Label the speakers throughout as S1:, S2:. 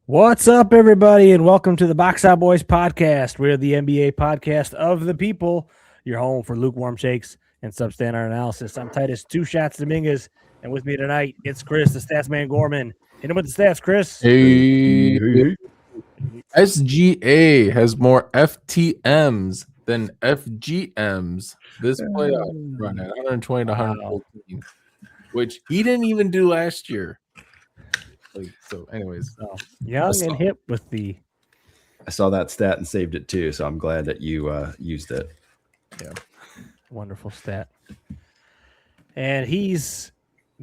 S1: What's up, everybody, and welcome to the Box Out Boys podcast. We're the NBA podcast of the people, your home for lukewarm shakes and substandard analysis. I'm Titus Two Shots Dominguez, and with me tonight, it's Chris, the stats man Gorman. Hit him with the stats, Chris.
S2: Hey. SGA has more FTMs than FGMs this playoff run at 120 to 114, which he didn't even do last year. So, anyways,
S1: young and hip with the.
S3: I saw that stat and saved it too, so I'm glad that you used it.
S1: Yeah, wonderful stat. And he's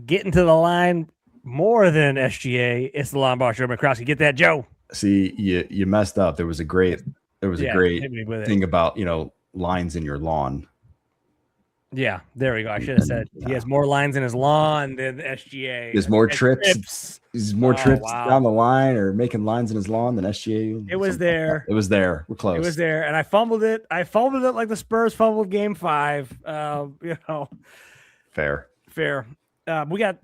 S1: getting to the line more than SGA. It's the Lombard Joe McCroskey. Get that, Joe?
S3: See, you messed up. There was a great thing about lines in your lawn.
S1: Yeah, there we go. I should have said he has more lines in his lawn than SGA.
S3: There's more trips. He's more trips down the line or making lines in his lawn than SGA.
S1: It was there.
S3: It was there. We're close.
S1: It was there, and I fumbled it. I fumbled it like the Spurs fumbled Game 5.
S3: Fair.
S1: We got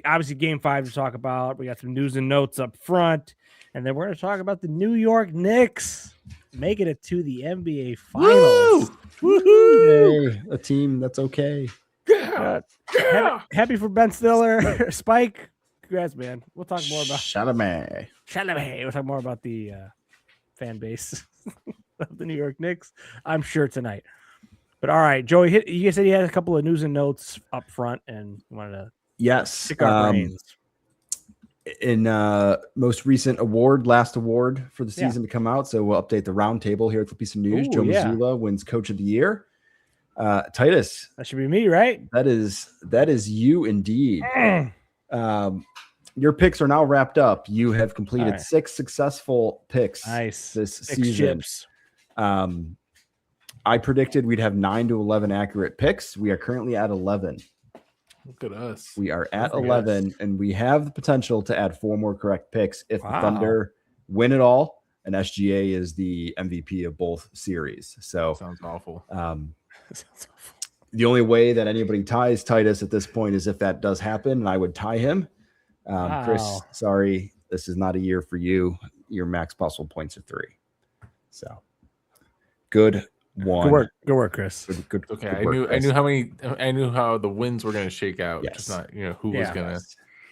S1: obviously Game 5 to talk about. We got some news and notes up front, and then we're going to talk about the New York Knicks making it to the NBA Finals.
S3: Woo! Hey, a team that's okay.
S1: Happy for Ben Stiller, Spike. Congrats, man. We'll talk more about
S3: Chalamet.
S1: We'll talk more about the fan base of the New York Knicks, I'm sure, tonight. But all right, Joey, you said you had a couple of news and notes up front, and you wanted to pick our brains.
S3: In most recent last award for the season to come out, so we'll update the round table here with a piece of news. Joe Mazzulla wins Coach of the Year. Titus,
S1: that should be me, right?
S3: That is you indeed. Your picks are now wrapped up. You have completed 6 successful picks this season. I predicted we'd have 9 to 11 accurate picks. We are currently at 11.
S2: Look at us.
S3: We are at 11, and we have the potential to add 4 more correct picks if the Thunder win it all, and SGA is the MVP of both series. So
S2: sounds awful.
S3: The only way that anybody ties Titus at this point is if that does happen, and I would tie him. Chris, sorry, this is not a year for you. Your max possible points are 3. So good one.
S1: Good work, Chris.
S3: Good.
S2: Okay,
S3: good
S2: I knew how the wins were going to shake out. Yes. Just not who was going to.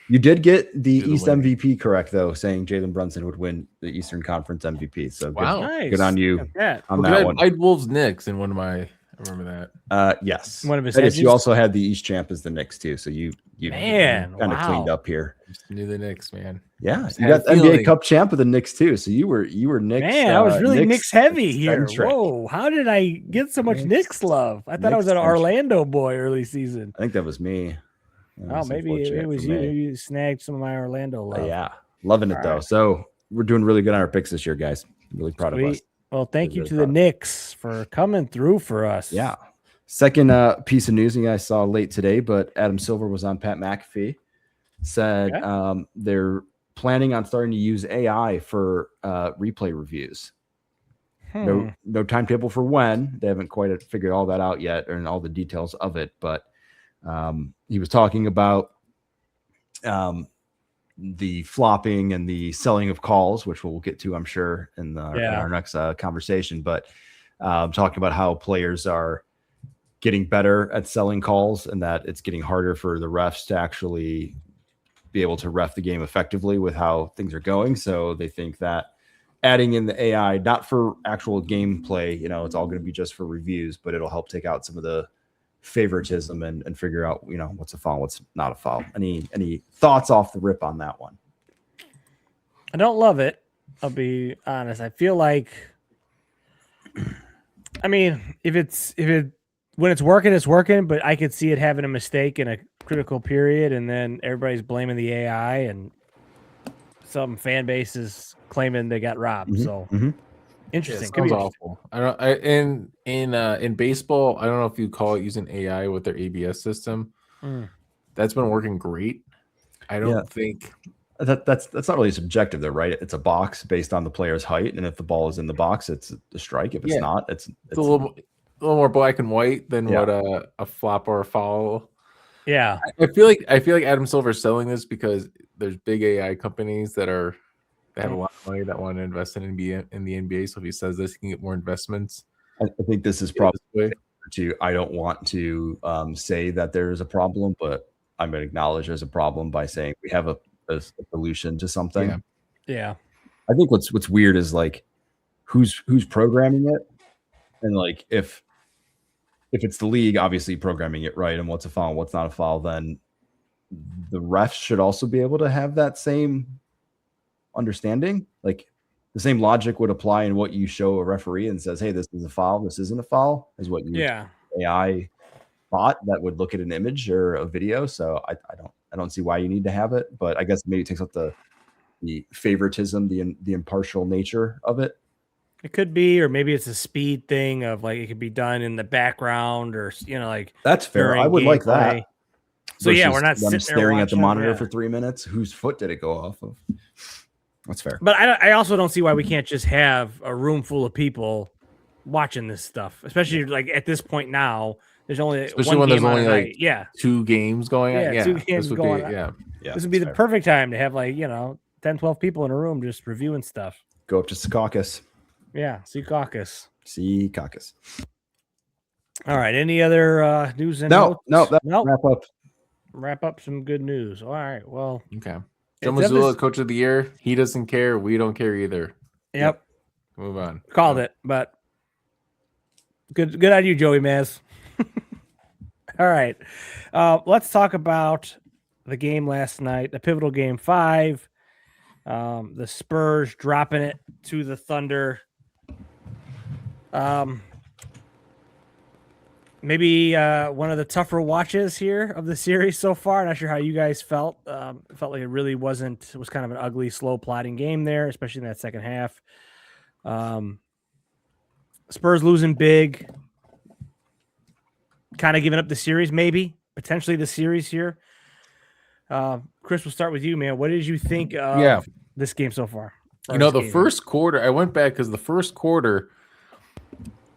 S3: You did get the East MVP correct, though, saying Jalen Brunson would win the Eastern Conference MVP. So good on you on that one.
S2: I had Wolves Knicks in one of my. I remember
S3: that. Yes.
S1: One of his.
S3: You also had the East champ as the Knicks too. So you kind of cleaned up here.
S2: Just knew the Knicks, man.
S3: Yeah, you got NBA Cup champ with the Knicks too. So you were Knicks.
S1: Man, I was really Knicks heavy here. Whoa, how did I get so much Knicks love? I thought I was an Orlando boy early season.
S3: I think that was me.
S1: Maybe it was you. You snagged some of my Orlando love.
S3: Yeah, loving it though. So we're doing really good on our picks this year, guys. Really proud of us.
S1: Well, thank you to the Knicks for coming through for us.
S3: Yeah. Second piece of news you guys saw late today, but Adam Silver was on Pat McAfee. Said they're planning on starting to use AI for replay reviews. No timetable for when. They haven't quite figured all that out yet, or all the details of it. But he was talking about the flopping and the selling of calls, which we'll get to, I'm sure, in our next conversation. But talking about how players are getting better at selling calls and that it's getting harder for the refs to actually be able to ref the game effectively with how things are going. So they think that adding in the AI, not for actual gameplay, it's all going to be just for reviews, but it'll help take out some of the favoritism and figure out, what's a foul, what's not a foul. Any thoughts off the rip on that one?
S1: I don't love it. I'll be honest. I feel like, when it's working, it's working, but I could see it having a mistake in a critical period, and then everybody's blaming the AI, and some fan bases claiming they got robbed. So interesting.
S2: Sounds awful. I don't. In baseball, I don't know if you call it using AI with their ABS system. That's been working great. I don't think
S3: That's not really subjective though, right? It's a box based on the player's height, and if the ball is in the box, it's a strike. If it's not, it's
S2: a little more black and white than what a flop or a foul.
S1: Yeah,
S2: I feel like Adam Silver is selling this because there's big AI companies that have a lot of money that want to invest in the NBA. So if he says this, he can get more investments.
S3: I think this is probably I don't want to say that there is a problem, but I'm going to acknowledge there's a problem by saying we have a solution to something.
S1: Yeah.
S3: I think what's weird is like who's programming it, and like if it's the league obviously programming it right, and what's a foul, what's not a foul, then the refs should also be able to have that same understanding. Like the same logic would apply in what you show a referee and says, hey, this is a foul, this isn't a foul, is what you AI bot that would look at an image or a video. So I don't see why you need to have it, but I guess maybe it takes out the favoritism, the impartial nature of it.
S1: It could be, or maybe it's a speed thing of like it could be done in the background, or like
S3: that's fair. I would like that.
S1: So yeah, we're not
S3: staring at the monitor for 3 minutes. Whose foot did it go off of? That's fair.
S1: But I also don't see why we can't just have a room full of people watching this stuff, especially like at this point now. There's only when there's only like
S2: 2 games going on. Yeah,
S1: 2 games going on. This would be the perfect time to have 10, 12 people in a room just reviewing stuff.
S3: Go up to Secaucus.
S1: Yeah, Secaucus. All right. Any other news and notes?
S3: No.
S1: Wrap up some good news. All right. Well.
S2: Okay. Joe Mazzulla, Coach of the Year. He doesn't care. We don't care either.
S1: Yep.
S2: Move on.
S1: Called it, but good on you, Joey Maz. All right. Let's talk about the game last night, the pivotal game 5. The Spurs dropping it to the Thunder. Maybe one of the tougher watches here of the series so far. Not sure how you guys felt. Felt like it really wasn't. It was kind of an ugly, slow, plodding game there, especially in that second half. Spurs losing big. Kind of giving up the series, maybe. Potentially the series here. Chris, we'll start with you, man. What did you think of this game so far?
S2: The first quarter, I went back because the first quarter,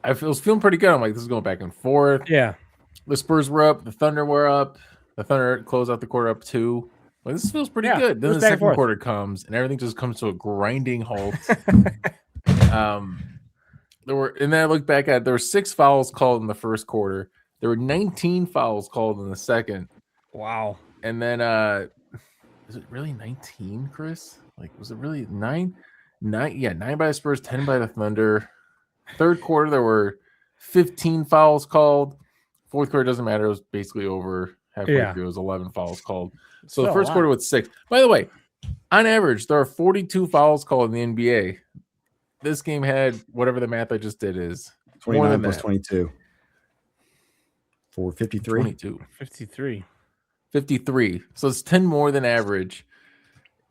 S2: I was feeling pretty good. I'm like, this is going back and forth.
S1: Yeah.
S2: The Spurs were up. The Thunder were up. The Thunder closed out the quarter up 2. Like, this feels pretty good. Then the second quarter comes, and everything just comes to a grinding halt. And then I look back at it, there were 6 fouls called in the first quarter. There were 19 fouls called in the second.
S1: Wow.
S2: And then, is it really 19, Chris? Like, was it really 9? 9 by the Spurs, 10 by the Thunder. Third quarter, there were 15 fouls called. Fourth quarter doesn't matter. It was basically over halfway through. It was 11 fouls called. So the first quarter was 6. By the way, on average, there are 42 fouls called in the NBA. This game had whatever the math I just did is
S3: 29 plus 22. For 53?
S2: 22.
S1: 53.
S2: So it's 10 more than average.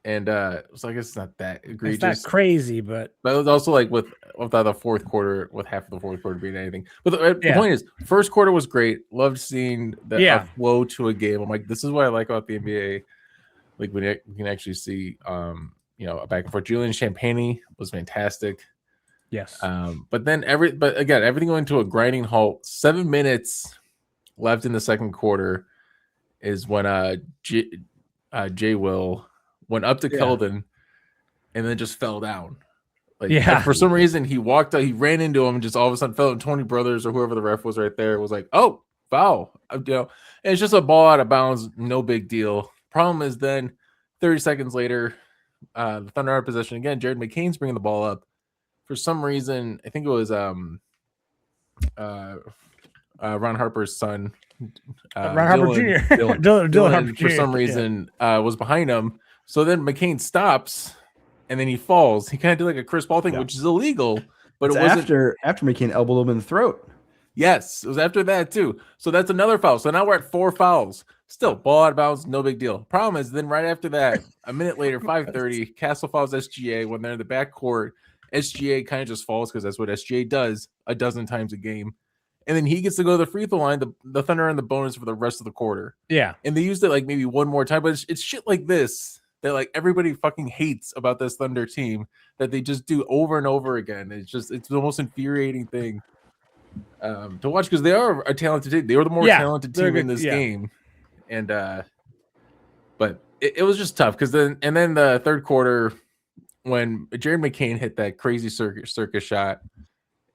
S2: And so I guess it's not that egregious.
S1: It's not crazy, but
S2: it was also like with the fourth quarter, with half of the fourth quarter being anything. But the point is, first quarter was great. Loved seeing the flow to a game. I'm like, this is what I like about the NBA. Like we can actually see, a back and forth. Julian Champagny was fantastic.
S1: Yes.
S2: But everything went to a grinding halt. 7 minutes left in the second quarter is when Jay Will went up to Keldon and then just fell down. For some reason, he walked out, he ran into him and just all of a sudden fell. And Tony Brothers or whoever the ref was right there was like, oh, foul. And it's just a ball out of bounds. No big deal. Problem is then 30 seconds later, the Thunder are in possession again. Jared McCain's bringing the ball up. For some reason, I think it was Ron Harper's son.
S1: Ron Harper Jr.
S2: Dylan Harper Jr. For some reason was behind him. So then McCain stops, and then he falls. He kind of did like a Chris Paul thing, which is illegal. But it wasn't
S3: after McCain elbowed him in the throat.
S2: Yes, it was after that too. So that's another foul. So now we're at 4 fouls. Still, ball out of bounds, no big deal. Problem is, then right after that, a minute later, 5:30, Castle fouls SGA when they're in the backcourt. SGA kind of just falls because that's what SGA does a dozen times a game. And then he gets to go to the free throw line. The Thunder are in the bonus for the rest of the quarter.
S1: Yeah.
S2: And they used it like maybe one more time, but it's shit like this that like everybody fucking hates about this Thunder team that they just do over and over again. It's the most infuriating thing to watch because they are a talented team. They were the more talented team in this game, and but it was just tough because then the third quarter when Jared McCain hit that crazy circus shot.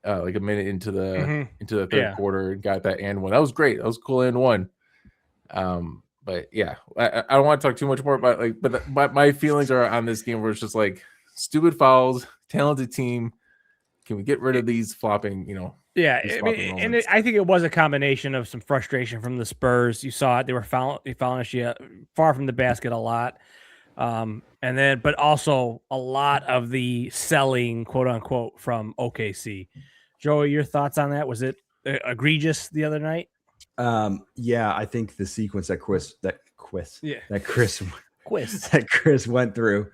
S2: Like a minute into the third quarter and got that and one. That was great. That was cool and one. But yeah, I don't want to talk too much more about but my feelings are on this game where it's just like stupid fouls, talented team. Can we get rid of these flopping,
S1: Yeah, I think it was a combination of some frustration from the Spurs. You saw it; they were fouling us far from the basket a lot, but also a lot of the selling, quote unquote, from OKC. Joey, your thoughts on that? Was it egregious the other night?
S3: Yeah, I think the sequence that Chris went through.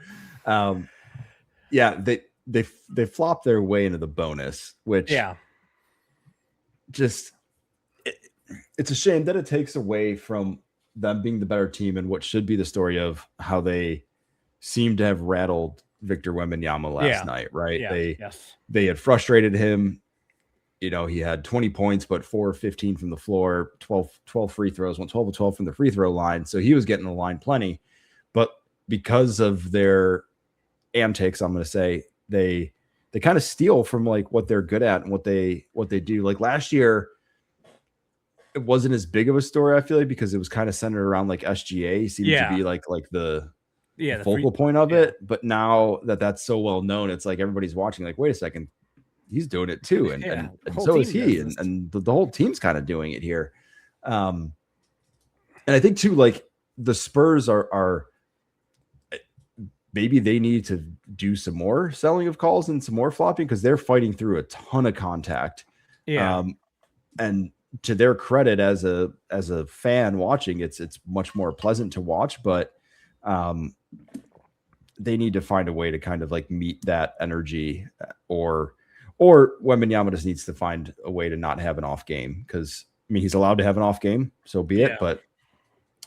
S3: They flopped their way into the bonus, which it's a shame that it takes away from them being the better team and what should be the story of how they seem to have rattled Victor Wembanyama last night, right? They had frustrated him. He had 20 points, but 4 of 15 from the floor, 12 free throws, went 12 of 12 from the free throw line. So he was getting the line plenty. But because of their antics, I'm going to say they kind of steal from like what they're good at and what they do. Like last year, it wasn't as big of a story, I feel like, because it was kind of centered around like SGA seemed to be like the focal point of it. But now that's so well known, it's like everybody's watching like, wait a second, he's doing it too. And so is he. And the whole team's kind of doing it here. And I think too, like the Spurs are maybe they need to do some more selling of calls and some more flopping because they're fighting through a ton of contact. And to their credit, as a fan watching, it's much more pleasant to watch, but they need to find a way to kind of like meet that energy or Wembanyama just needs to find a way to not have an off game because he's allowed to have an off game, so be it. But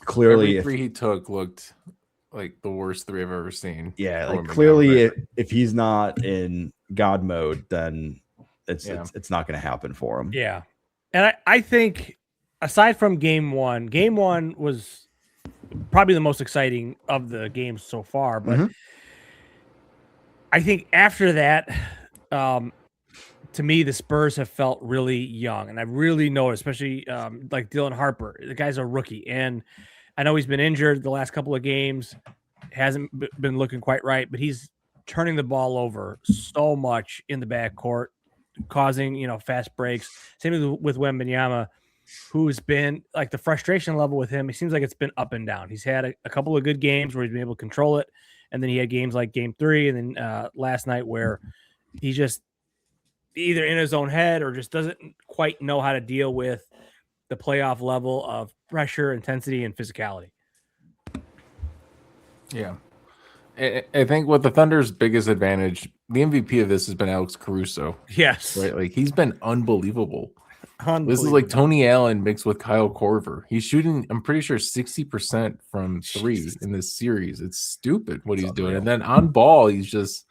S3: clearly,
S2: every three he took looked like the worst three I've ever seen.
S3: Yeah, like clearly, if he's not in God mode, then it's not going to happen for him.
S1: Yeah, and I think aside from game one was probably the most exciting of the games so far. But I think after that, to me, the Spurs have felt really young, and I really noticed, especially like Dylan Harper. The guy's a rookie, and I know he's been injured the last couple of games, hasn't been looking quite right, but he's turning the ball over so much in the backcourt, causing fast breaks. Same with Wembanyama, who's been like the frustration level with him. It seems like it's been up and down. He's had a couple of good games where he's been able to control it, and then he had games like Game 3, and then last night where he just either in his own head or just doesn't quite know how to deal with the playoff level of pressure, intensity, and physicality.
S2: Yeah. I think what the Thunder's biggest advantage, the MVP of this has been Alex Caruso.
S1: Yes.
S2: Right? Like he's been unbelievable. This is like Tony Allen mixed with Kyle Korver. He's shooting, I'm pretty sure 60% from three in this series. It's stupid what he's doing. And then on ball, he's just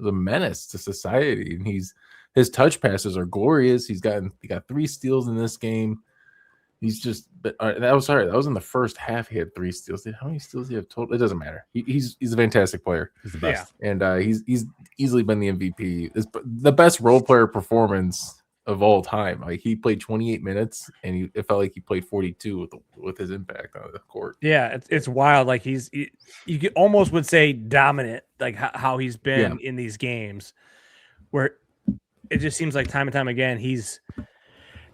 S2: the menace to society. And his touch passes are glorious. He got 3 steals in this game. He's just that was in the first half. He had 3 steals. How many steals did he have total? It doesn't matter. He's a fantastic player. He's the best. Yeah. And he's easily been the MVP. It's the best role player performance of all time. Like he played 28 minutes and it felt like he played 42 with his impact on the court.
S1: Yeah, it's wild. Like you almost would say dominant, like how he's been in these games where it just seems like time and time again, he's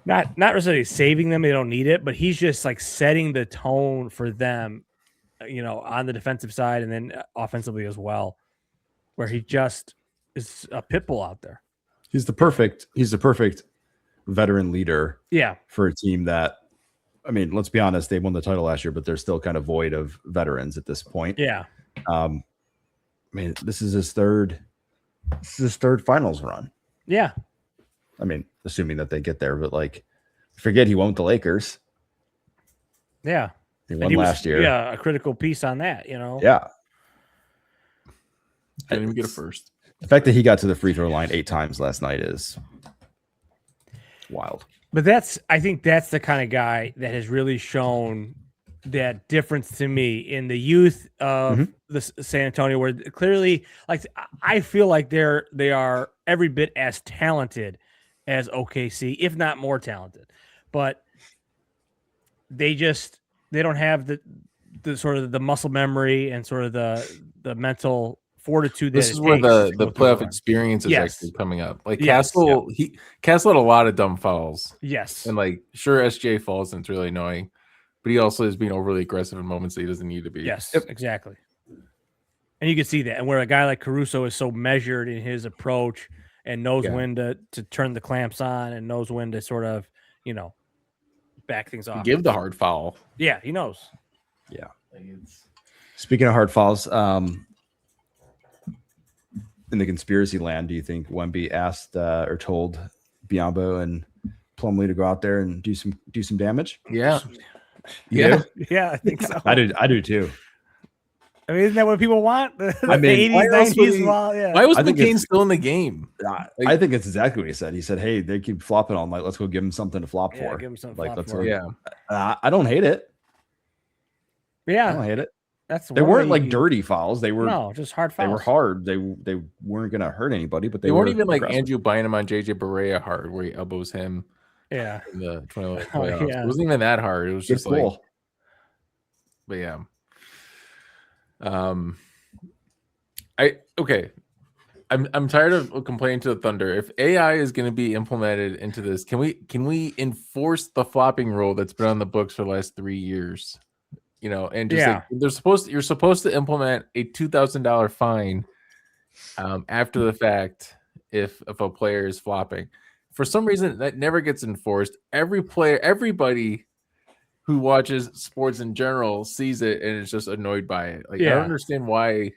S1: not necessarily saving them. They don't need it, but he's just like setting the tone for them, on the defensive side and then offensively as well, where he just is a pit bull out there.
S3: He's the perfect veteran leader. Yeah. For a team that, let's be honest, they won the title last year, but they're still kind of void of veterans at this point.
S1: Yeah.
S3: This is his third finals run.
S1: Yeah.
S3: Assuming that they get there, but like, forget he won with the Lakers.
S1: Yeah.
S3: He won last year.
S1: Yeah. A critical piece on that,
S3: Yeah.
S2: Didn't even get a first.
S3: The fact that he got to the free throw line 8 times last night is wild.
S1: But I think that's the kind of guy that has really shown that difference to me in the youth of the San Antonio, where clearly, like, I feel like they are every bit as talented as OKC, if not more talented, but they don't have the sort of the muscle memory and sort of the mental fortitude.
S2: This is where the playoff experience is actually coming up. Like Castle had a lot of dumb fouls.
S1: Yes.
S2: And like, sure, SJ falls and it's really annoying, but he also is being overly aggressive in moments that he doesn't need to be.
S1: Yes, exactly. And you can see that. And where a guy like Caruso is so measured in his approach and knows when to turn the clamps on and knows when to sort of, back things off.
S2: Give the hard foul.
S1: Yeah, he knows.
S3: Yeah. Speaking of hard fouls, in the conspiracy land, do you think Wemby asked or told Biyombo and Plumlee to go out there and do some damage?
S2: Yeah.
S1: Yeah, I think so.
S3: I do too.
S1: I mean, isn't that what people want? The 80s, 90s.
S2: Why was McCain still in the game?
S3: I think it's exactly what he said. He said, "Hey, they keep flopping all night. Let's go give them something to flop for."
S1: Give them something
S3: like,
S1: to flop for.
S3: I don't hate it.
S1: Yeah,
S3: I don't hate it.
S1: They
S3: weren't like dirty fouls. They were
S1: just hard fouls.
S3: They were hard. They weren't going to hurt anybody, but
S2: they weren't even like Andrew Bynum on JJ Barea hard, where he elbows him.
S1: Yeah,
S2: in the 2011 playoffs. It wasn't even that hard. It was just like, but yeah. I'm tired of complaining to the Thunder. If AI is going to be implemented into this, can we enforce the flopping rule that's been on the books for the last 3 years? And just like you're supposed to implement a $2,000 fine after the fact if a player is flopping. For some reason, that never gets enforced. Everybody who watches sports in general sees it and is just annoyed by it. Like, I don't understand why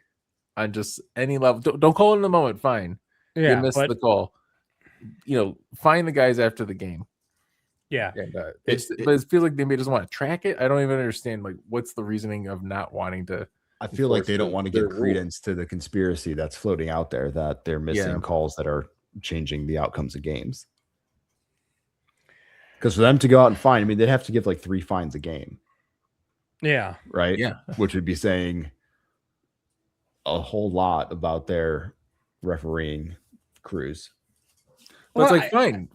S2: on just any level. Don't call it in the moment. Fine. You missed the call. Find the guys after the game.
S1: Yeah.
S2: But it feels like they may just want to track it. I don't even understand, like, what's the reasoning of not wanting to.
S3: I feel like they don't want to give credence to the conspiracy that's floating out there that they're missing calls that are changing the outcomes of games. Because for them to go out and fine, I mean, they'd have to give like 3 fines a game.
S1: Yeah.
S3: Right?
S2: Yeah.
S3: Which would be saying a whole lot about their refereeing crews.
S2: But it's like, fine,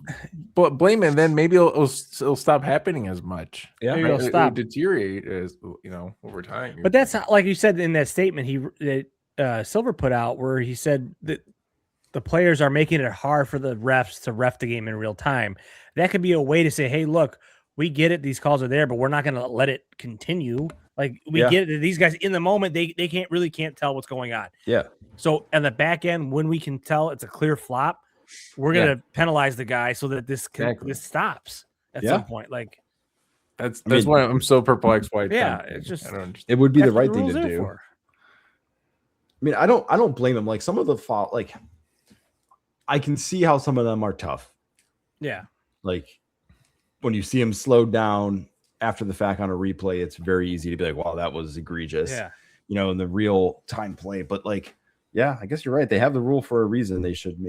S2: but blame it, and then maybe it'll stop happening as much.
S1: Yeah, maybe it'll stop.
S2: It'll deteriorate as over time.
S1: But that's not, like you said in that statement that Silver put out, where he said that the players are making it hard for the refs to ref the game in real time. That could be a way to say, hey, look, we get it, these calls are there, but we're not going to let it continue. Like, we get it, these guys in the moment, they can't tell what's going on.
S3: Yeah.
S1: So at the back end, when we can tell it's a clear flop, we're going to penalize the guy so that this stops at some point. Like,
S2: that's why I'm so perplexed. Why?
S1: It's just,
S2: I don't understand.
S3: It would be the right thing to do. I mean, I don't blame them. Like, some of the fault, like, I can see how some of them are tough.
S1: Yeah.
S3: Like, when you see them slowed down after the fact on a replay, it's very easy to be like, wow, that was egregious.
S1: Yeah.
S3: In the real time play. But like, yeah, I guess you're right. They have the rule for a reason. They should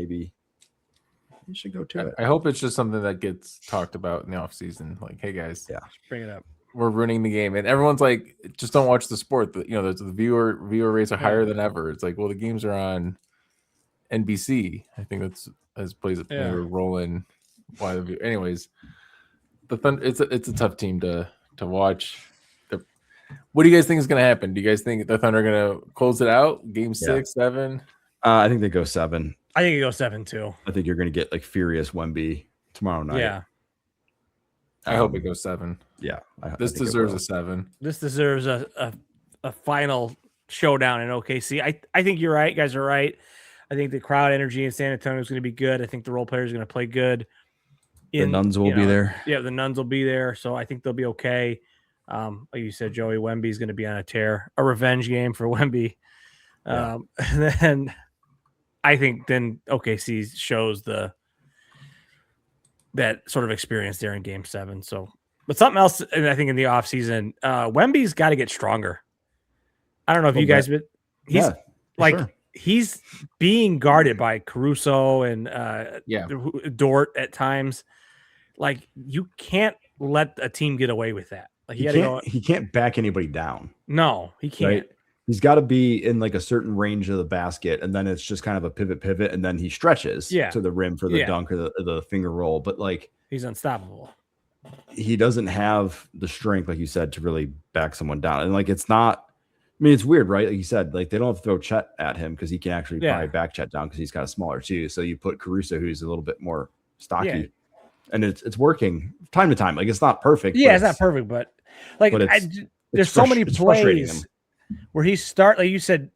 S3: go to it.
S2: I hope it's just something that gets talked about in the off season. Like, hey guys,
S1: bring it up.
S2: We're ruining the game, and everyone's like, just don't watch the sport. The viewer rates are higher than ever. It's like, well, the games are on NBC. I think that's as plays it rolling. Anyways, the Thunder. It's a tough team to watch. What do you guys think is going to happen? Do you guys think the Thunder are going to close it out? Game 6, 7?
S3: I think they go 7.
S1: I think it goes 7 too.
S3: I think you're going to get like furious Wemby tomorrow night.
S1: Yeah.
S2: I hope it goes 7.
S3: Yeah.
S2: This deserves a 7.
S1: This deserves a final showdown in OKC. I think you're right. You guys are right. I think the crowd energy in San Antonio is going to be good. I think the role players are going to play good.
S3: The Nuns will be there.
S1: Yeah, the Nuns will be there. So I think they'll be okay. Like you said, Joey, Wemby's going to be on a tear. A revenge game for Wemby. And then I think then OKC shows that sort of experience there in Game 7. So, but something else, and I think in the offseason, Wemby's got to get stronger. I don't know if you guys, but he's he's being guarded by Caruso and Dort at times. Like, you can't let a team get away with that. Like,
S3: he can't back anybody down.
S1: No, he can't.
S3: Right? He's got to be in like a certain range of the basket, and then it's just kind of a pivot, and then he stretches to the rim for the dunk or the finger roll. But like,
S1: he's unstoppable.
S3: He doesn't have the strength, like you said, to really back someone down. And like, it's not. I mean, it's weird, right? Like you said, like they don't have to throw Chet at him because he can actually probably back Chet down because he's kind of smaller too. So you put Caruso, who's a little bit more stocky, and it's working time to time. Like it's not perfect.
S1: Yeah, it's not perfect, but like there's so many plays where like you said,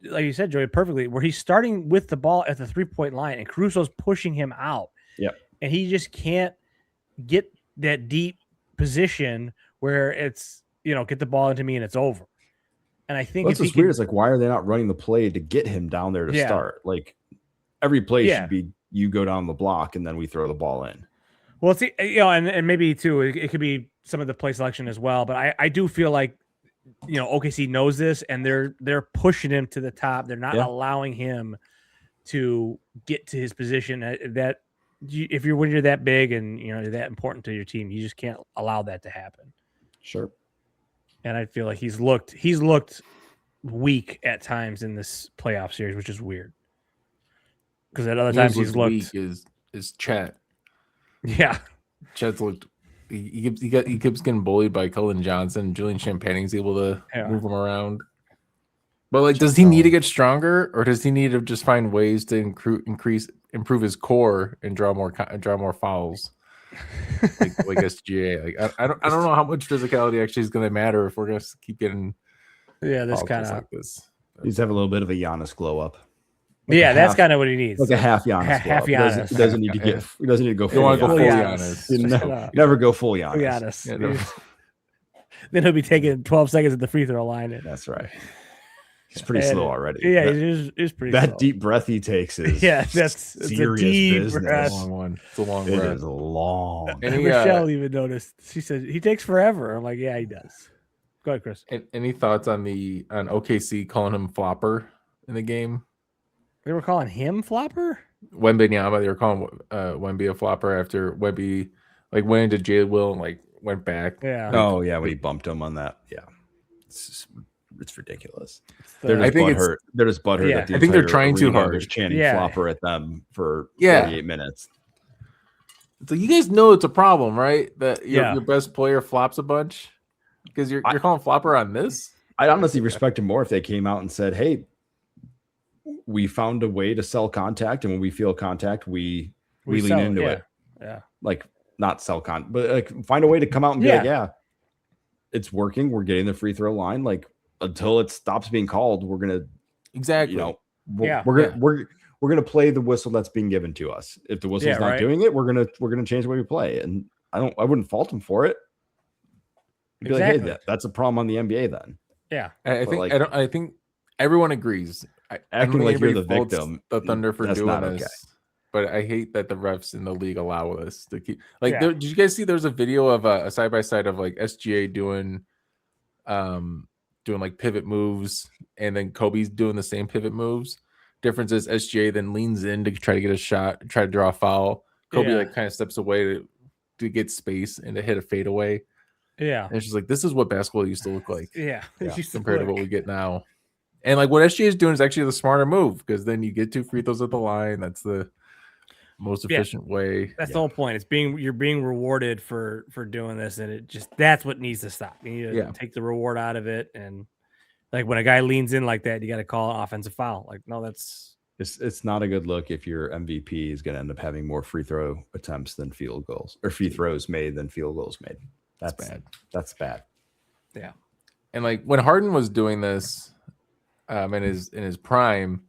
S1: Joey, perfectly, where he's starting with the ball at the 3-point line and Caruso's pushing him out.
S3: Yep.
S1: And he just can't get that deep position where it's, get the ball into me and it's over. And I think
S3: what's weird is like, why are they not running the play to get him down there to start? Like every play should be you go down the block and then we throw the ball in.
S1: Well, see, and maybe too, it could be some of the play selection as well. But I do feel like, OKC knows this and they're pushing him to the top. They're not allowing him to get to his position. That when you're that big and you're that important to your team, you just can't allow that to happen.
S3: Sure. And
S1: I feel like he's looked weak at times in this playoff series, which is weird. Because at other times he's looked
S2: weak is Chet.
S1: Yeah,
S2: Chet's looked. He keeps getting bullied by Cullen Johnson. Julian Champagning's able to move him around. But like, does he need to get stronger, or does he need to just find ways to improve his core and draw more fouls? like SGA. Like I don't know how much physicality actually is going to matter if we're going to keep getting
S1: this kind of
S2: like this.
S3: He's have a little bit of a Giannis glow up.
S1: Like that's kind of what he needs.
S3: Like a half Giannis.
S1: Half Giannis.
S3: He doesn't need to get. He doesn't need to go full.
S2: You want to go full
S3: Giannis.
S2: Giannis.
S3: You never go full Giannis.
S1: Then he'll be taking 12 seconds at the free throw line.
S3: That's right. He's pretty slow already.
S1: Yeah, he's pretty.
S3: That
S1: slow.
S3: Deep breath he takes is
S1: that's
S3: serious
S1: a deep
S3: business.
S1: Breath.
S2: It's a long one. It's a long
S3: It
S2: breath.
S3: is long.
S1: And Michelle even noticed. She said he takes forever. I'm like, yeah, he does. Go ahead, Chris.
S2: Any thoughts on OKC calling him flopper in the game?
S1: They were calling him flopper?
S2: Wembanyama, they were calling Wemby a flopper after Wemby went into Jay Will and went back.
S1: Yeah.
S3: When he bumped him on that. Yeah. It's ridiculous.
S2: They're just butthurt.
S3: They're just butthurt.
S2: Yeah. I think they're trying too hard.
S3: Just chanting flopper at them for 48 minutes.
S2: So you guys know it's a problem, right? That your best player flops a bunch because you're calling flopper on this.
S3: I'd honestly respect him more if they came out and said, "Hey, we found a way to sell contact, and when we feel contact, we lean into it."
S1: Yeah,
S3: like not sell but like find a way to come out and be like, "Yeah, it's working. We're getting the free throw line. Like until it stops being called, we're gonna we're gonna play the whistle that's being given to us. If the whistle's not doing it, we're gonna change the way we play." And I wouldn't fault him for it. I'd be like, hey, that's a problem on the NBA then.
S1: Yeah,
S2: I think everyone agrees.
S3: Acting like you're the victim,
S2: the Thunder for doing this.
S3: Okay.
S2: But I hate that the refs in the league allow us to keep did you guys see there's a video of a side by side of SGA doing pivot moves and then Kobe's doing the same pivot moves. Difference is SGA then leans in to try to get a shot, try to draw a foul. Kobe kind of steps away to get space and to hit a fadeaway.
S1: Yeah.
S2: And it's just this is what basketball used to look like.
S1: Yeah.
S2: Compared to what we get now. And what SGA is doing is actually the smarter move because then you get 2 free throws at the line. That's the most efficient way.
S1: That's the whole point. You're being rewarded for doing this, and that's what needs to stop. You need to take the reward out of it, and when a guy leans in like that, you got to call an offensive foul. No, that's
S3: it's not a good look if your MVP is going to end up having more free throw attempts than field goals, or free throws made than field goals made. That's bad. That's bad.
S2: Yeah, and when Harden was doing this, in his prime,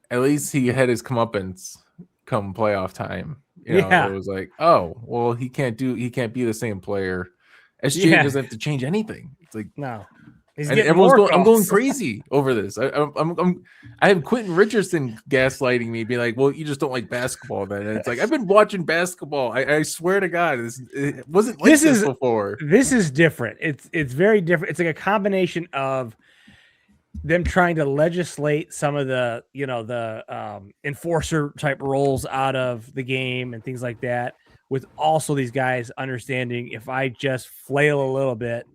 S2: at least he had his comeuppance come playoff time. It was oh well, he can't be the same player. SGA doesn't have to change anything. It's
S1: no.
S2: And everyone's I'm going crazy over this. I have Quentin Richardson gaslighting me, being well, you just don't like basketball. Then and it's I've been watching basketball. I swear to God, it wasn't this before.
S1: This is different. It's very different. It's a combination of them trying to legislate some of the, the enforcer type roles out of the game and things like that, with also these guys understanding if I just flail a little bit,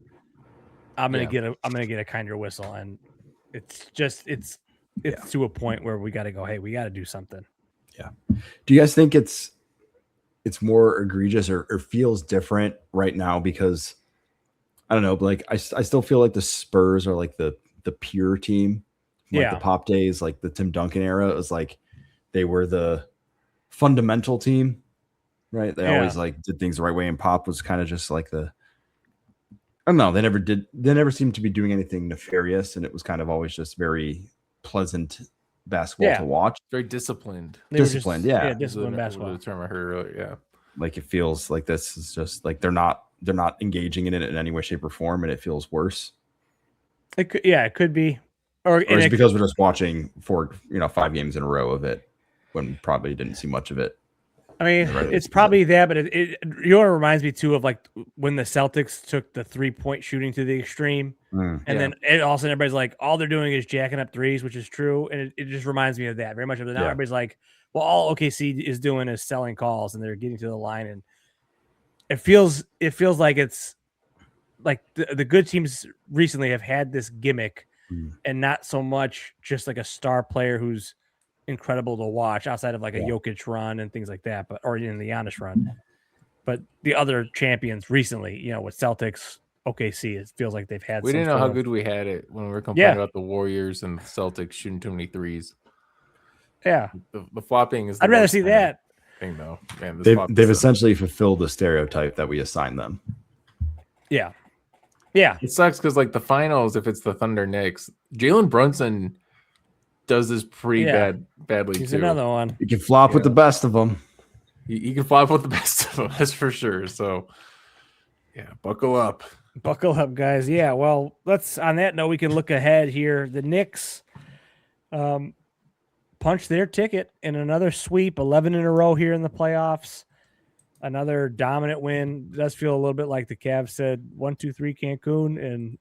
S1: I'm gonna get a kinder whistle. And it's to a point where we got to go, hey, we got to do something.
S3: Yeah. Do you guys think it's more egregious or feels different right now? Because I don't know, like I still feel like the Spurs are like the pure team, like the Pop days, like the Tim Duncan era. It was like they were the fundamental team, right? They always like did things the right way, and Pop was kind of just like I don't know. They never seemed to be doing anything nefarious, and it was kind of always just very pleasant basketball to watch.
S2: Very disciplined.
S3: Disciplined
S1: basketball.
S2: The term I heard earlier. Yeah.
S3: Like it feels like this is just like they're not engaging in it in any way, shape, or form, and it feels worse.
S1: It could be, or
S3: it's because we're just watching 5 games in a row of it when we probably didn't see much of it.
S1: I mean, it's probably that, but it reminds me too of like when the Celtics took the 3-point shooting to the extreme, and then all of a sudden everybody's like, all they're doing is jacking up threes, which is true, and it just reminds me of that very much of it. Now everybody's like, well, all OKC is doing is selling calls, and they're getting to the line, and it feels like it's like the good teams recently have had this gimmick, and not so much just like a star player who's incredible to watch outside of like a Jokic run and things like that, or in the Giannis run. But the other champions recently, with Celtics, OKC, it feels like they've had.
S2: We didn't know how good we had it when we were complaining about the Warriors and the Celtics shooting too many threes.
S1: Yeah,
S2: the flopping is.
S1: I'd rather see that
S2: thing though. Man,
S3: they've essentially fulfilled the stereotype that we assigned them.
S1: Yeah.
S2: It sucks because like the finals, if it's the Thunder Knicks, Jalen Brunson does this pretty badly.
S1: He's
S2: too.
S1: Another one.
S3: You can flop with the best of them.
S2: You can flop with the best of them. That's for sure. So, buckle up.
S1: Buckle up, guys. Yeah. Well, on that note, we can look ahead here. The Knicks punched their ticket in another sweep, 11 in a row here in the playoffs. Another dominant win. It does feel a little bit like the Cavs said 1, 2, 3 Cancun, and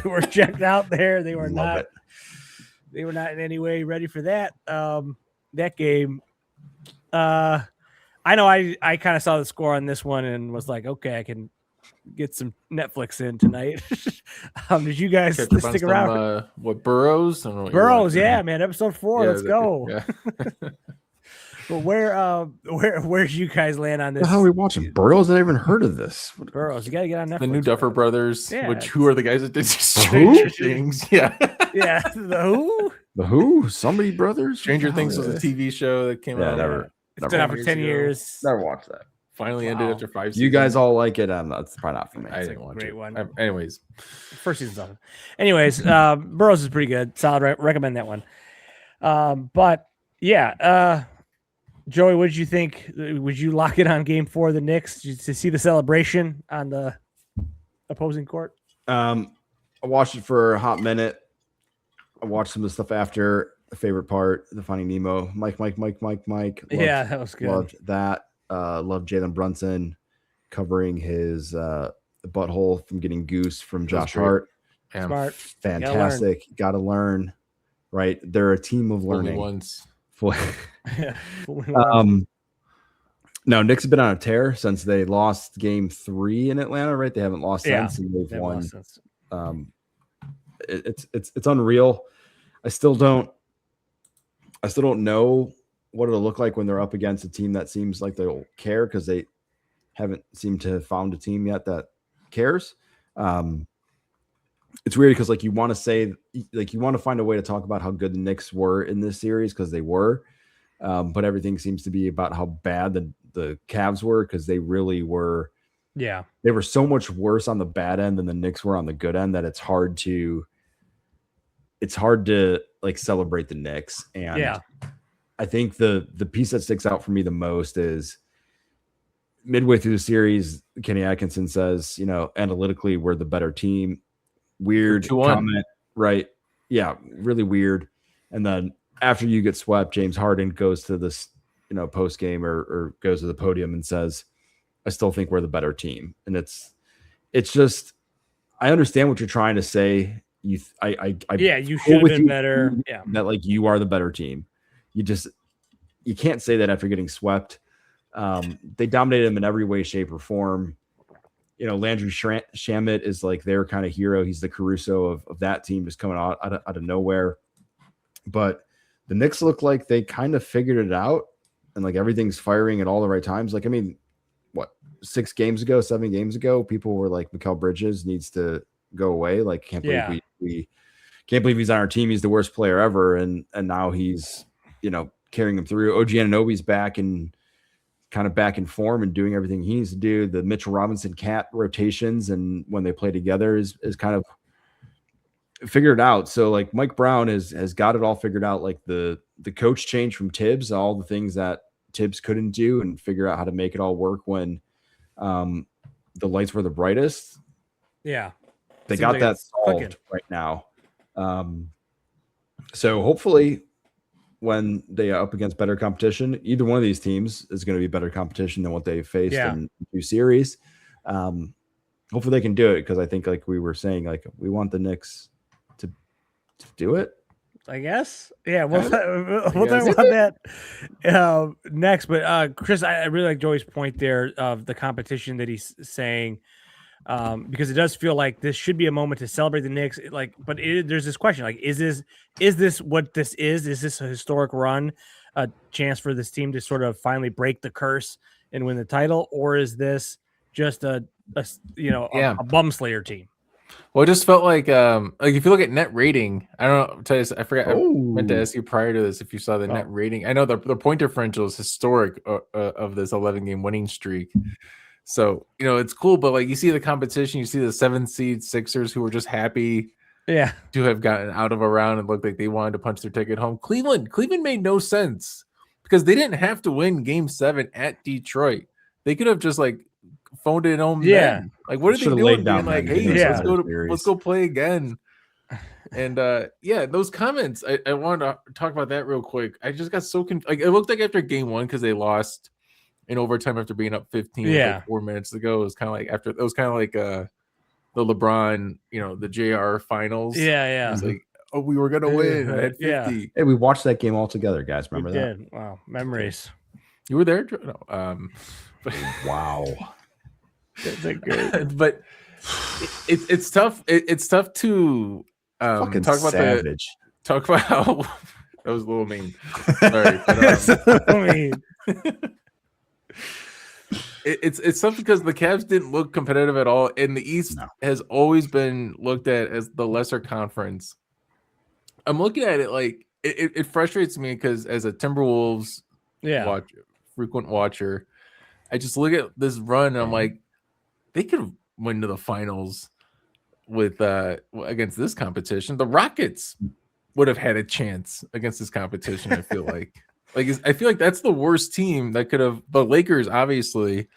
S1: we're checked out there. They were not. They were not in any way ready for that. That game. I know I kind of saw the score on this one and was like, okay, I can get some Netflix in tonight. Did you guys stick around?
S2: Burrows?
S1: Burrows, man. Episode 4. Let's go.
S2: Yeah.
S1: But where did you guys land on this?
S3: How are we watching Burrows? I never heard of this.
S1: Burrows, you got to get on Netflix.
S2: The new Duffer Brothers.
S1: Yeah.
S2: Who are the guys that did Stranger Things? Yeah.
S1: Yeah. The who?
S3: The who? Somebody Brothers?
S2: Stranger Things was a TV show that came out.
S1: It's been out for 10 years.
S3: Never watched that.
S2: Finally ended after 5 seasons.
S3: You guys all like it. That's probably not for me.
S2: I didn't watch
S1: Great
S2: it.
S1: one.
S2: Anyways.
S1: First season's awesome. Anyways, Burrows is pretty good. Solid. Recommend that one. But yeah, Joey, what did you think? Would you lock it on Game 4 of the Knicks to see the celebration on the opposing court?
S3: I watched it for a hot minute. I watched some of the stuff after. The favorite part, the Finding Nemo. Mike. Loved,
S1: that was good.
S3: Loved that. Loved Jalen Brunson covering his butthole from getting goose from Josh Hart.
S1: Smart.
S3: Fantastic. Got to learn. Right. They're a team of learning. No, Knicks have been on a tear since they lost Game 3 in Atlanta. Right. They haven't lost since, and they've won. It's unreal. I still don't know what it'll look like when they're up against a team that seems like they'll care, because they haven't seemed to have found a team yet that cares. It's weird because you want to find a way to talk about how good the Knicks were in this series, because they were, but everything seems to be about how bad the Cavs were, because they really were.
S1: Yeah,
S3: they were so much worse on the bad end than the Knicks were on the good end that it's hard to celebrate the Knicks. And I think the piece that sticks out for me the most is midway through the series, Kenny Atkinson says, analytically, we're the better team. Weird comment, right? Yeah, really weird. And then after you get swept, James Harden goes to this, post game or goes to the podium and says, I still think we're the better team. And it's just, I understand what you're trying to say you
S1: you should have been better. Yeah,
S3: that like you are the better team. You can't say that after getting swept. They dominated him in every way, shape, or form. Landry Shamet is like their kind of hero. He's the Caruso of that team, just coming out of nowhere. But the Knicks look like they kind of figured it out, and like everything's firing at all the right times. Like, I mean, what, 7 games ago, people were like, Mikal Bridges needs to go away. Like, can't believe we can't believe he's on our team. He's the worst player ever, and now he's carrying him through. OG Anunoby's back and kind of back in form and doing everything he needs to do. The Mitchell Robinson Cat rotations and when they play together is kind of figured out. So like Mike Brown has got it all figured out. Like the coach change from Tibbs, all the things that Tibbs couldn't do, and figure out how to make it all work when the lights were the brightest.
S1: Yeah.
S3: They got that solved right now. So hopefully when they are up against better competition, either one of these teams is going to be better competition than what they faced in 2 series. Hopefully they can do it, because I think, like we were saying, like we want the Knicks to do it,
S1: I guess. Yeah, we'll talk about that next. But Chris, I really like Joey's point there of the competition that he's saying, because it does feel like this should be a moment to celebrate the Knicks. But there's this question: like, is this what this is? Is this a historic run, a chance for this team to sort of finally break the curse and win the title, or is this just a bum slayer team?
S2: Well, it just felt like if you look at net rating, I don't know. I forgot. I meant to ask you prior to this if you saw the net rating. I know the point differential is historic of this 11-game winning streak. So, it's cool, but like you see the competition, you see the 7th seed Sixers who were just happy to have gotten out of a round and looked like they wanted to punch their ticket home. Cleveland made no sense because they didn't have to win Game 7 at Detroit. They could have just like phoned it home. Then. Like, what are they doing? Being like, hey, let's go play again. And those comments, I wanted to talk about that real quick. I just got so confused. Like, it looked like after Game 1, because they lost in overtime after being up 15 like 4 minutes ago. It was kind of like the LeBron, the JR finals.
S1: Yeah.
S2: It was like, oh, we were gonna win. I had 50.
S3: Hey, we watched that game all together, guys. Remember that?
S1: Did. Wow, memories.
S2: You were there? No.
S3: Wow.
S1: That's good.
S2: But it's tough. It's tough to
S3: fucking
S2: talk about
S3: savage.
S2: Talk about how that was a little mean. Sorry.
S1: That's a little mean.
S2: It's tough because the Cavs didn't look competitive at all, and the East has always been looked at as the lesser conference. I'm looking at it like it frustrates me because as a Timberwolves frequent watcher, I just look at this run and I'm like, they could have went to the finals with against this competition. The Rockets would have had a chance against this competition. I feel like. I feel like that's the worst team that could have. The Lakers obviously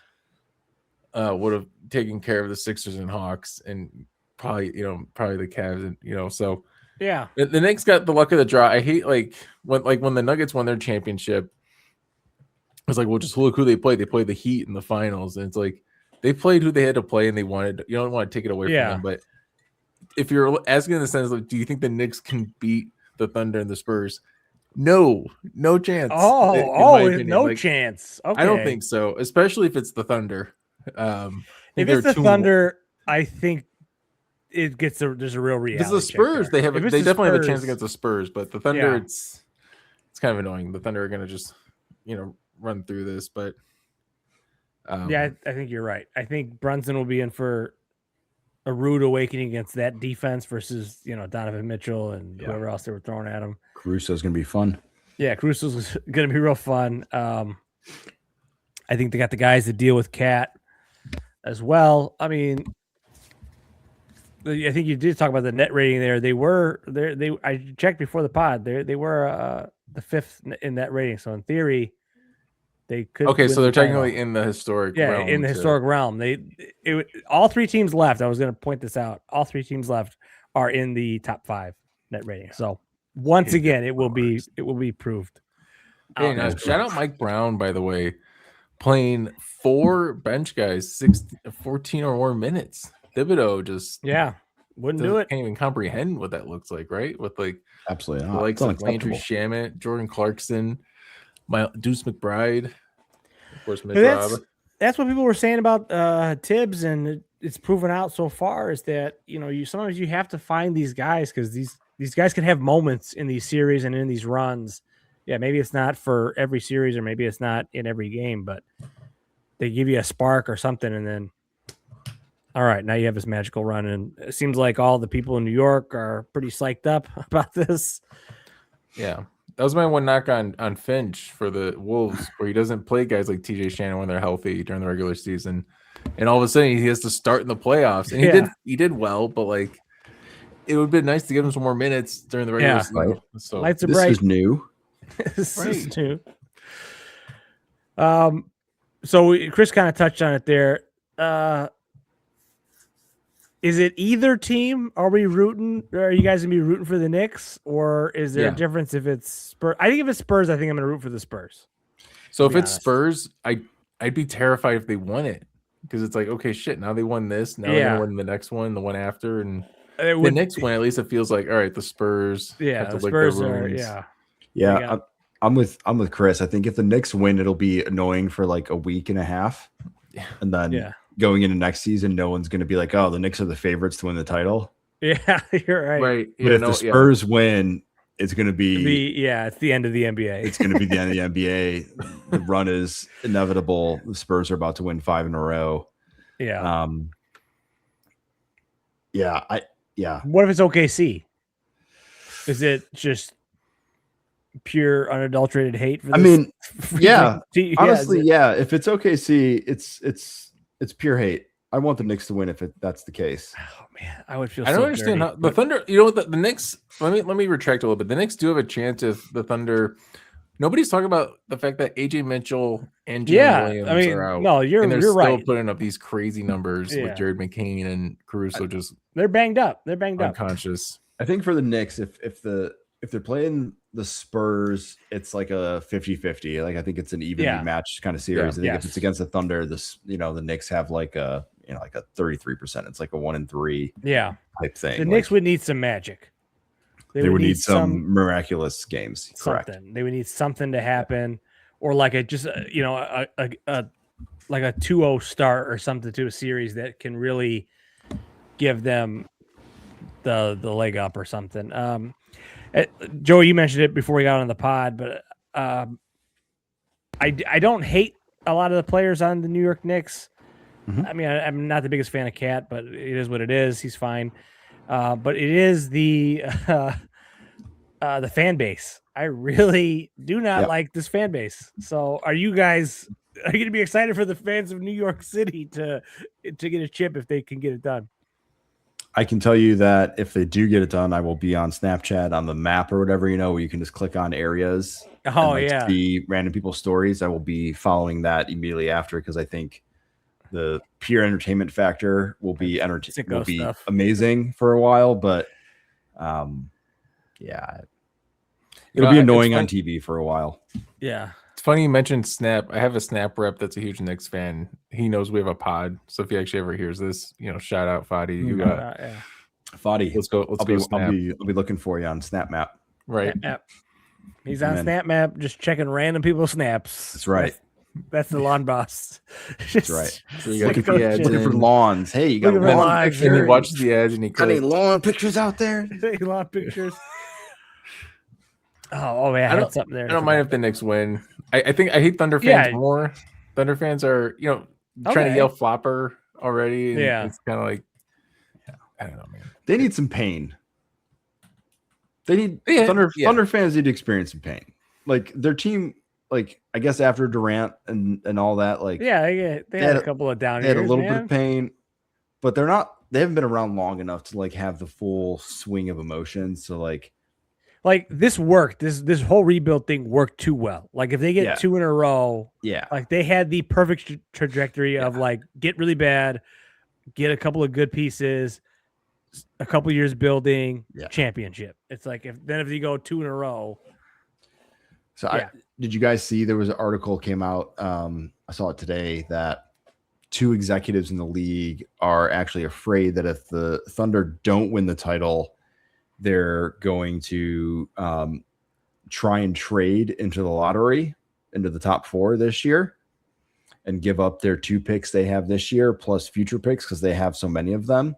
S2: would have taken care of the Sixers and Hawks, and probably the Cavs, and so the Knicks got the luck of the draw. I hate when the Nuggets won their championship. It's like, well, just look who they played. They played the Heat in the finals, and it's like they played who they had to play, and they wanted. You don't want to take it away from them, but if you're asking in the sense of, do you think the Knicks can beat the Thunder and the Spurs? No chance.
S1: No chance. Okay.
S2: I don't think so, especially if it's the Thunder.
S1: If it's the Thunder, I think it gets there's a real reality.
S2: Because the Spurs, they definitely have a chance against the Spurs, but the Thunder, it's kind of annoying. The Thunder are going to just run through this, but
S1: I think you're right. I think Brunson will be in for a rude awakening against that defense versus Donovan Mitchell and whoever else they were throwing at him.
S3: Caruso's going to be fun.
S1: Yeah, Caruso's going to be real fun. I think they got the guys to deal with Cat as well. I mean, I think you did talk about the net rating there. They were there. I checked before the pod. They were the 5th in that rating. So in theory, they could.
S2: Okay, so they're technically in the historic realm.
S1: In the historic realm. All 3 teams left. I was going to point this out. All 3 teams left are in the top 5 net rating. So once again, it will be proved.
S2: Hey, shout out Mike Brown, by the way, playing 4 bench guys, 14 or more minutes. Thibodeau just
S1: Wouldn't do it.
S2: Can't even comprehend what that looks like, right? With like
S3: absolutely
S2: the
S3: not.
S2: likes of Landry Shamet, Jordan Clarkson, Deuce McBride, of course,
S1: that's what people were saying about Tibbs, and it's proven out so far is that sometimes you have to find these guys because these guys can have moments in these series and in these runs. Yeah, maybe it's not for every series or maybe it's not in every game, but they give you a spark or something, and then all right, now you have this magical run. And it seems like all the people in New York are pretty psyched up about this.
S2: Yeah. That was my one knock on Finch for the Wolves, where he doesn't play guys like TJ Shannon when they're healthy during the regular season. And all of a sudden he has to start in the playoffs. And he did well, but like it would have been nice to give him some more minutes during the regular season.
S3: Right.
S2: So
S1: lights are bright.
S3: This is new.
S1: This is new. So Chris kind of touched on it there. Is it either team? Are we rooting? Are you guys gonna be rooting for the Knicks, or is there a difference if it's Spurs? I think if it's Spurs, I think I'm gonna root for the Spurs.
S2: So if it's Spurs, I'd be terrified if they won it, because it's like, okay, shit, now they won this, now they're gonna win the next one, the one after, and the Knicks win. At least it feels like, all right, the Spurs.
S1: Yeah, the Spurs are.
S3: Yeah. I'm with Chris. I think if the Knicks win, it'll be annoying for like a week and a half, and then going into next season, no one's going to be like, "Oh, the Knicks are the favorites to win the title."
S1: Yeah, you're right.
S2: Right.
S3: But if the Spurs win, it's going to be
S1: it's the end of the NBA.
S3: It's going to be the end of the NBA. The run is inevitable. The Spurs are about to win 5 in a row.
S1: Yeah.
S3: Yeah.
S1: What if it's OKC? Is it just pure unadulterated hate for this?
S3: I mean, yeah. Honestly, if it's OKC, it's pure hate. I want the Knicks to win if that's the case.
S1: Oh man, I would feel.
S2: I don't understand how the Thunder. The Knicks. Let me retract a little bit. The Knicks do have a chance if the Thunder. Nobody's talking about the fact that AJ Mitchell and Jalen Williams are out.
S1: No, you're
S2: still
S1: right.
S2: Putting up these crazy numbers with Jared McCain and Caruso.
S1: They're banged up.
S2: Unconscious.
S3: I think for the Knicks, if they're playing the Spurs, it's like a 50-50. Like I think it's an evenly matched kind of series. I think if it's against the Thunder, the Knicks have like a 33%. It's like a 1-3 type thing.
S1: The Knicks would need some magic.
S3: They would need some miraculous games.
S1: Correct. They would need something to happen, or like a 2-0 start or something to a series that can really give them the leg up or something. Joey, you mentioned it before we got on the pod, but I don't hate a lot of the players on the New York Knicks. Mm-hmm. I mean, I'm not the biggest fan of Cat, but it is what it is. He's fine. But it is the fan base. I really do not like this fan base. So are you going to be excited for the fans of New York City to get a chip if they can get it done?
S3: I can tell you that if they do get it done, I will be on Snapchat on the map or whatever, where you can just click on areas. See random people's stories. I will be following that immediately after, because I think the pure entertainment factor will be amazing for a while. But it'll be annoying on TV for a while.
S1: Yeah.
S2: It's funny you mentioned Snap. I have a Snap rep that's a huge Knicks fan. He knows we have a pod. So if he actually ever hears this, shout out Fadi. You got
S3: Fadi.
S2: Let's go.
S3: I'll be looking for you on Snap Map.
S2: Right.
S1: He's on Snap Map, just checking random people's snaps.
S3: That's right.
S1: That's the lawn boss.
S3: That's right.
S2: So you looking for
S3: lawns. Hey, you got lawn pictures.
S2: And he watches the ads and he
S3: got any lawn pictures out there?
S1: Any lawn pictures? Oh man, I had something there.
S2: I don't mind if the Knicks win. I think I hate Thunder fans more. Thunder fans are, trying to yell flopper already. And it's kind of like, I don't know, man.
S3: They need some pain. They need Thunder fans need to experience some pain. Like their team, like I guess after Durant and all that, like
S1: they had a couple of down years.
S3: They had a little bit of pain, but they haven't been around long enough to like have the full swing of emotions. So like
S1: this worked. This whole rebuild thing worked too well. Like if they get 2 in a row, like they had the perfect trajectory of like get really bad, get a couple of good pieces, a couple years building, championship. It's like if you go 2 in a row.
S3: So did you guys see there was an article came out? I saw it today that two executives in the league are actually afraid that if the Thunder don't win the title, they're going to try and trade into the lottery, into the top 4 this year, and give up their 2 picks they have this year plus future picks because they have so many of them,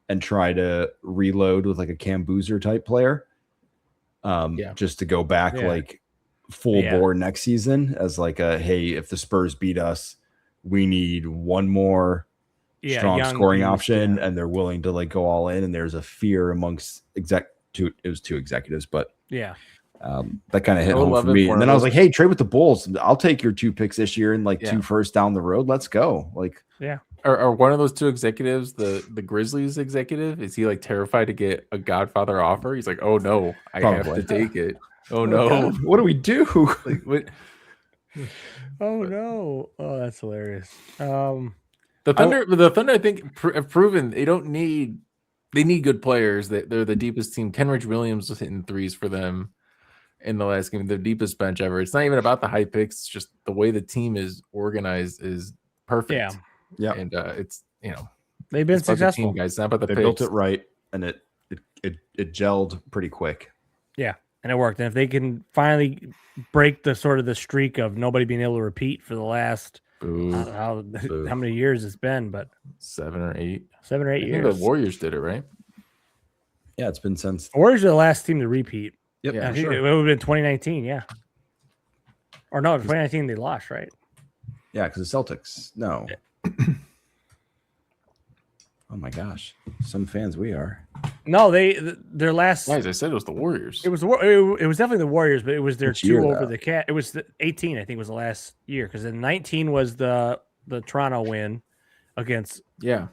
S3: and try to reload with like a Cam Boozer type player, just to go back like full bore next season as like a, hey, if the Spurs beat us, we need one more strong scoring option, and they're willing to like go all in. And there's a fear amongst it was 2 executives, but that kind of hit home for me. And then I was like, hey, trade with the Bulls. I'll take your 2 picks this year and like 2 firsts down the road. Let's go. Like,
S2: Are one of those 2 executives the Grizzlies executive? Is he like terrified to get a Godfather offer? He's like, oh no, I have to take it. Oh no,
S3: God, what do we do?
S2: Like, what?
S1: Oh no! Oh, that's hilarious.
S2: The Thunder, I think, have proven they don't need. They need good players. They're the deepest team. Kenrich Williams was hitting threes for them in the last game. The deepest bench ever. It's not even about the high picks. It's just the way the team is organized is perfect.
S3: Yeah.
S2: And it's
S1: they've been successful,
S2: team, guys. It's not about the
S3: they
S2: picks.
S3: built it right, and it gelled pretty quick.
S1: Yeah, and it worked. And if they can finally break the sort of the streak of nobody being able to repeat for the last I don't know how many years it's been, but
S2: 7 or 8
S1: years.
S2: The Warriors did it, right?
S3: Yeah, it's been since
S1: the Warriors are the last team to repeat.
S3: Yep,
S1: I think it would have been 2019. Yeah, or no, 2019 they lost, right?
S3: Yeah, because the Celtics. No. Oh my gosh, some fans we are.
S1: No, their last.
S2: Guys, I said it was the Warriors.
S1: It was definitely the Warriors, but it was their
S3: Which
S1: 2
S3: year,
S1: over
S3: though?
S1: the cat. It was 18, I think, was the last year, because then 19 was the Toronto win against.
S2: Yeah.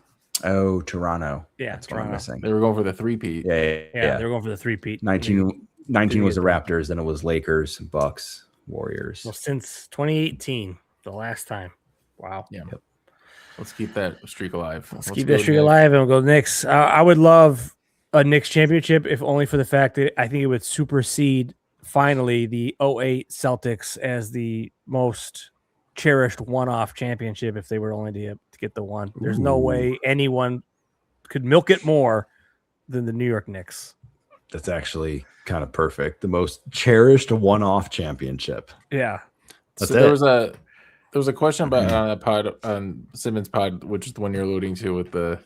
S3: Oh, Toronto.
S1: Yeah,
S3: that's what I'm missing.
S2: They were going for the 3-peat.
S1: Yeah, they were going for the 3-peat.
S3: 19 was the Raptors, then it was Lakers, Bucks, Warriors.
S1: Well, since 2018, the last time. Wow.
S2: Yeah. Yep. Let's keep that streak alive.
S1: Let's keep that streak alive, and we'll go Knicks. I would love a Knicks championship, if only for the fact that I think it would supersede finally the 08 Celtics as the most cherished one-off championship if they were only to get the one. There's no way anyone could milk it more than the New York Knicks.
S3: That's actually kind of perfect. The most cherished one-off championship.
S1: Yeah.
S3: That's
S2: so there was a question about on Simmons pod, which is the one you're alluding to with the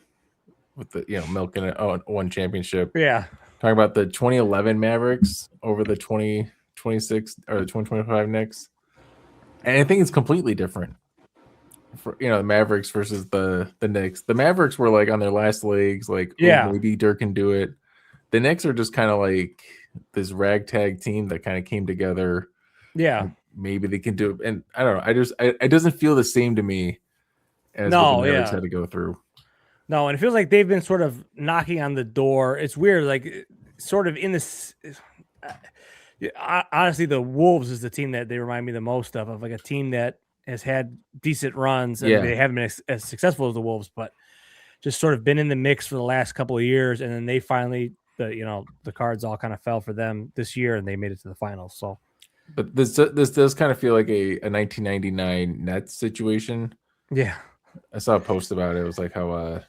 S2: milking it one championship.
S1: Yeah.
S2: Talking about the 2011 Mavericks over the 2026 or the 2025 Knicks. And I think it's completely different. For the Mavericks versus the Knicks. The Mavericks were like on their last legs, like maybe Dirk can do it. The Knicks are just kind of like this ragtag team that kind of came together.
S1: Yeah.
S2: Maybe they can do it. And I don't know. It doesn't feel the same to me as what the Mavericks had to go through.
S1: No, and it feels like they've been sort of knocking on the door. It's weird, like sort of in this. Honestly, the Wolves is the team that they remind me the most of like a team that has had decent runs, and they haven't been as successful as the Wolves, but just sort of been in the mix for the last couple of years, and then they finally, the cards all kind of fell for them this year, and they made it to the finals. So,
S2: but this does kind of feel like a 1999 Nets situation.
S1: Yeah,
S2: I saw a post about it. It was like how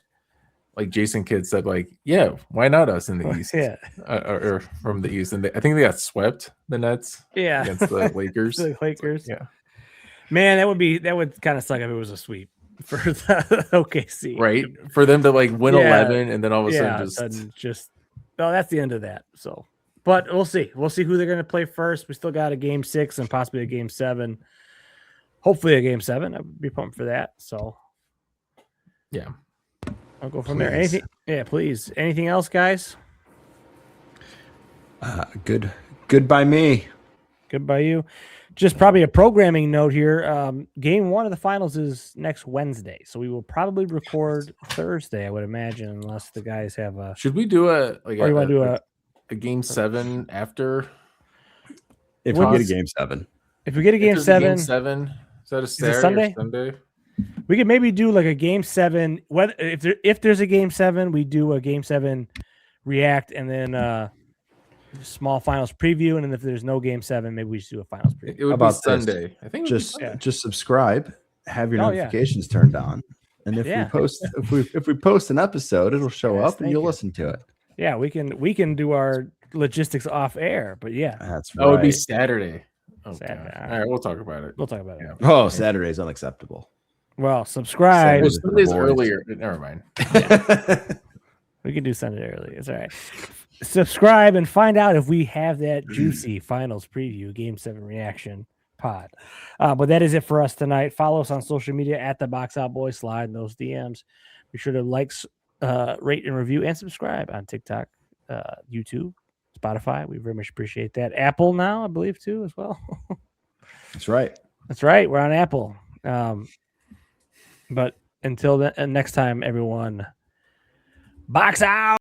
S2: like Jason Kidd said, like, yeah, why not us in the East?
S1: Yeah,
S2: or from the East, and I think they got swept, the Nets.
S1: Yeah,
S2: against the Lakers.
S1: The Lakers.
S2: Yeah,
S1: man, that would kind of suck if it was a sweep for the OKC,
S2: right? For them to like win 11, and then all of a sudden just
S1: no, that's the end of that. So, but we'll see. We'll see who they're going to play first. We still got a game 6 and possibly a game 7. Hopefully, a game 7. I'd be pumped for that. So,
S2: yeah.
S1: I'll go from there. Anything? Yeah, please. Anything else, guys?
S3: Good by me.
S1: Good by you. Just probably a programming note here. Game 1 of the finals is next Wednesday, so we will probably record Thursday, I would imagine, unless the guys have a.
S2: Should we do
S1: or you want to do
S2: a game 7 after?
S3: If we get a game 7.
S1: If we get a game 7,
S2: is that a Saturday
S1: Sunday?
S2: Or Sunday?
S1: We could maybe do like a game 7. Whether if there's a game 7, we do a game 7 react, and then small finals preview. And then if there's no game 7, maybe we just do a finals preview.
S2: It would be Sunday. I think
S3: just subscribe have your notifications turned on. And if we post an episode, it'll show up and you'll listen to it.
S1: Yeah, we can do our logistics off air, but
S3: that's
S2: right. That would be Saturday.
S1: Saturday.
S2: All right, we'll talk about it.
S1: Yeah.
S3: Oh, Saturday is unacceptable.
S1: Well, subscribe.
S2: Well, Sunday's earlier. Never mind.
S1: We can do Sunday early. It's all right. Subscribe and find out if we have that juicy finals preview, Game 7 reaction pod. But that is it for us tonight. Follow us on social media at the Box Out Boys. Slide in those DMs. Be sure to like, rate, and review, and subscribe on TikTok, YouTube, Spotify. We very much appreciate that. Apple now, I believe, too, as well.
S3: That's right.
S1: We're on Apple. But until next time, everyone, Box out.